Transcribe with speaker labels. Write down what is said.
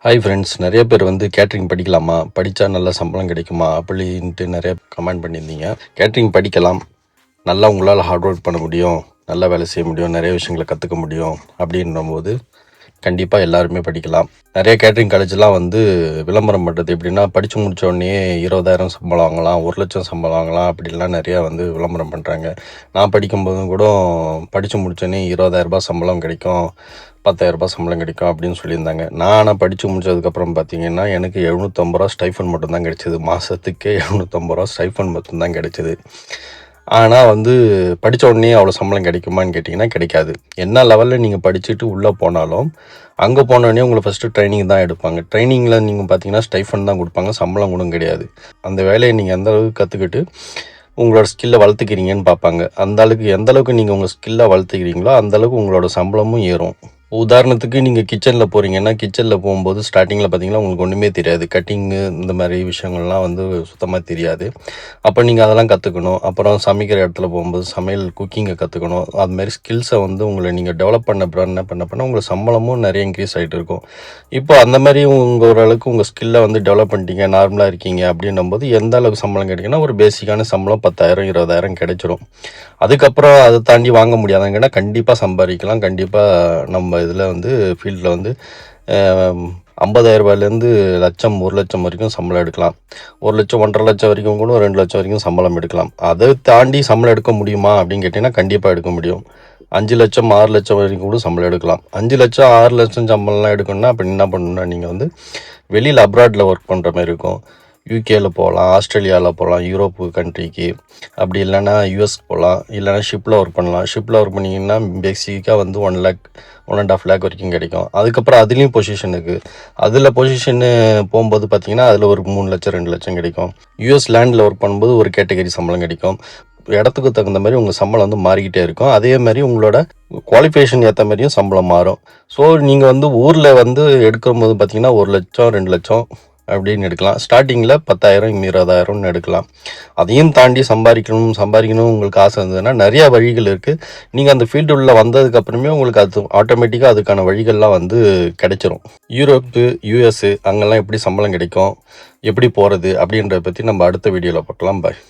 Speaker 1: Hi friends, நிறைய பேர் வந்து கேட்ரிங் படிக்கலாமா, படித்தா நல்ல சம்பளம் கிடைக்குமா அப்படின்ட்டு நிறைய கமெண்ட் பண்ணியிருந்தீங்க. கேட்ரிங் படிக்கலாம், நல்லா உங்களால் ஹார்ட் ஒர்க் பண்ண முடியும், நல்லா வேலை செய்ய முடியும், நிறைய விஷயங்களை கற்றுக்க முடியும். அப்படின்னும்போது கண்டிப்பாக எல்லாருமே படிக்கலாம். நிறைய கேட்ரிங் காலேஜெலாம் வந்து விளம்பரம் பண்ணுறது எப்படின்னா, படித்து முடித்த உடனே 20,000 சம்பளம் வாங்கலாம், 1,00,000 சம்பளம் வாங்கலாம் அப்படின்லாம் நிறையா வந்து விளம்பரம் பண்ணுறாங்க. நான் படிக்கும்போதும் கூட படித்து முடித்தோடனே 20,000 சம்பளம் கிடைக்கும், 10,000 சம்பளம் கிடைக்கும் அப்படின்னு சொல்லியிருந்தாங்க. நான் ஆனால் படித்து முடிச்சதுக்கப்புறம் பார்த்தீங்கன்னா, எனக்கு 750 ஸ்டைஃபன் மட்டும்தான் கிடைச்சிது. மாதத்துக்கே 750 ஸ்டைஃபன் மட்டும்தான் கிடைச்சிது. ஆனால் வந்து படித்த உடனே அவ்வளோ சம்பளம் கிடைக்குமான்னு கேட்டிங்கன்னா கிடைக்காது. என்ன லெவலில் நீங்கள் படிச்சுட்டு உள்ளே போனாலும் அங்கே போனோடனே உங்களை ஃபஸ்ட்டு ட்ரைனிங் தான் எடுப்பாங்க. ட்ரைனிங்கில் நீங்கள் பார்த்தீங்கன்னா ஸ்டைஃபன் தான் கொடுப்பாங்க, சம்பளம் கூட கிடையாது. அந்த வேலையை நீங்கள் எந்த அளவுக்கு கற்றுக்கிட்டு உங்களோட ஸ்கில்லை வளர்த்துக்கிறீங்கன்னு பார்ப்பாங்க. அந்த அளவுக்கு எந்த அளவுக்கு நீங்கள் உங்கள் ஸ்கில்லை வளர்த்துக்கிறீங்களோ அந்தளவுக்கு உங்களோட சம்பளமும் ஏறும். உதாரணத்துக்கு நீங்கள் கிச்சனில் போகிறீங்கன்னா, கிச்சனில் போகும்போது ஸ்டார்டிங்கில் பார்த்தீங்கன்னா உங்களுக்கு ஒன்றுமே தெரியாது. கட்டிங்கு இந்த மாதிரி விஷயங்கள்லாம் வந்து சுத்தமாக தெரியாது. அப்போ நீங்கள் அதெல்லாம் கற்றுக்கணும். அப்புறம் சமைக்கிற இடத்துல போகும்போது சமையல் குக்கிங்கை கற்றுக்கணும். அதுமாதிரி ஸ்கில்ஸை வந்து உங்களை நீங்கள் டெவலப் பண்ண உங்களுக்கு சம்பளமும் நிறைய இன்க்ரீஸ் ஆகிட்டு இருக்கும். இப்போ அந்த மாதிரி உங்கள் ஓரளவுக்கு உங்கள் ஸ்கில்லை வந்து டெவலப் பண்ணிட்டீங்க, நார்மலாக இருக்கீங்க அப்படின்னும்போது எந்த அளவுக்கு சம்பளம் கிடைக்குன்னா, ஒரு பேசிக்கான சம்பளம் 10,000 20,000 கிடைச்சிரும். அதுக்கப்புறம் அதை தாண்டி வாங்க முடியாதுங்கன்னா கண்டிப்பாக சம்பாதிக்கலாம். கண்டிப்பாக நம்ம இதில் வந்து ஃபீல்டில் வந்து 50,000 லட்சம் 1,00,000 வரைக்கும் சம்பளம் எடுக்கலாம். 1,00,000 1,50,000 வரைக்கும் கூட 2,00,000 வரைக்கும் சம்பளம் எடுக்கலாம். அதை தாண்டி சம்பளம் எடுக்க முடியுமா அப்படின்னு கேட்டிங்கன்னா கண்டிப்பாக எடுக்க முடியும். 5,00,000 6,00,000 வரைக்கும் கூட சம்பளம் எடுக்கலாம். 5,00,000 6,00,000 சம்பளம்லாம் எடுக்கணும்னா அப்போ என்ன பண்ணணும்னா நீங்கள் வந்து வெளியில் அப்ராடில் ஒர்க் பண்ணுற மாதிரி இருக்கும். யூகேயில் போகலாம், ஆஸ்திரேலியாவில் போகலாம், யூரோப்பு கண்ட்ரிக்கு, அப்படி இல்லைன்னா யூஎஸ்க்கு போகலாம், இல்லைனா ஷிப்பில் ஒர்க் பண்ணலாம். ஷிப்பில் ஒர்க் பண்ணிங்கன்னா பேசிக்காக வந்து 1 லேக் 1.5 லேக் வரைக்கும் கிடைக்கும். அதுக்கப்புறம் அதுலேயும் பொசிஷன் இருக்குது. அதில் பொசிஷன்னு போகும்போது பார்த்தீங்கன்னா அதில் ஒரு 3,00,000 2,00,000 கிடைக்கும். யூஎஸ் லேண்டில் ஒர்க் பண்ணும்போது ஒரு கேட்டகரி சம்பளம் கிடைக்கும். இடத்துக்கு தகுந்த மாதிரி உங்கள் சம்பளம் வந்து மாறிக்கிட்டே இருக்கும். அதே மாதிரி உங்களோட குவாலிஃபிகேஷன் ஏற்ற மாதிரியும் சம்பளம் மாறும். ஸோ நீங்கள் வந்து ஊரில் வந்து எடுக்கும்போது பார்த்தீங்கன்னா 1,00,000 2,00,000 அப்படின்னு எடுக்கலாம். ஸ்டார்டிங்கில் 10,000 20,000 எடுக்கலாம். அதையும் தாண்டி சம்பாதிக்கணும் உங்களுக்கு ஆசை இருந்ததுன்னா நிறையா வழிகள் இருக்குது. நீங்கள் அந்த ஃபீல்டு உள்ள வந்ததுக்கப்புறமே உங்களுக்கு அது ஆட்டோமேட்டிக்காக அதுக்கான வழிகள்லாம் வந்து கிடைச்சிரும். யூரோப்பு, யூஎஸ்ஸு அங்கெல்லாம் எப்படி சம்பளம் கிடைக்கும், எப்படி போகிறது அப்படின்றத பற்றி நம்ம அடுத்த வீடியோவில் பார்க்கலாம். பாய்.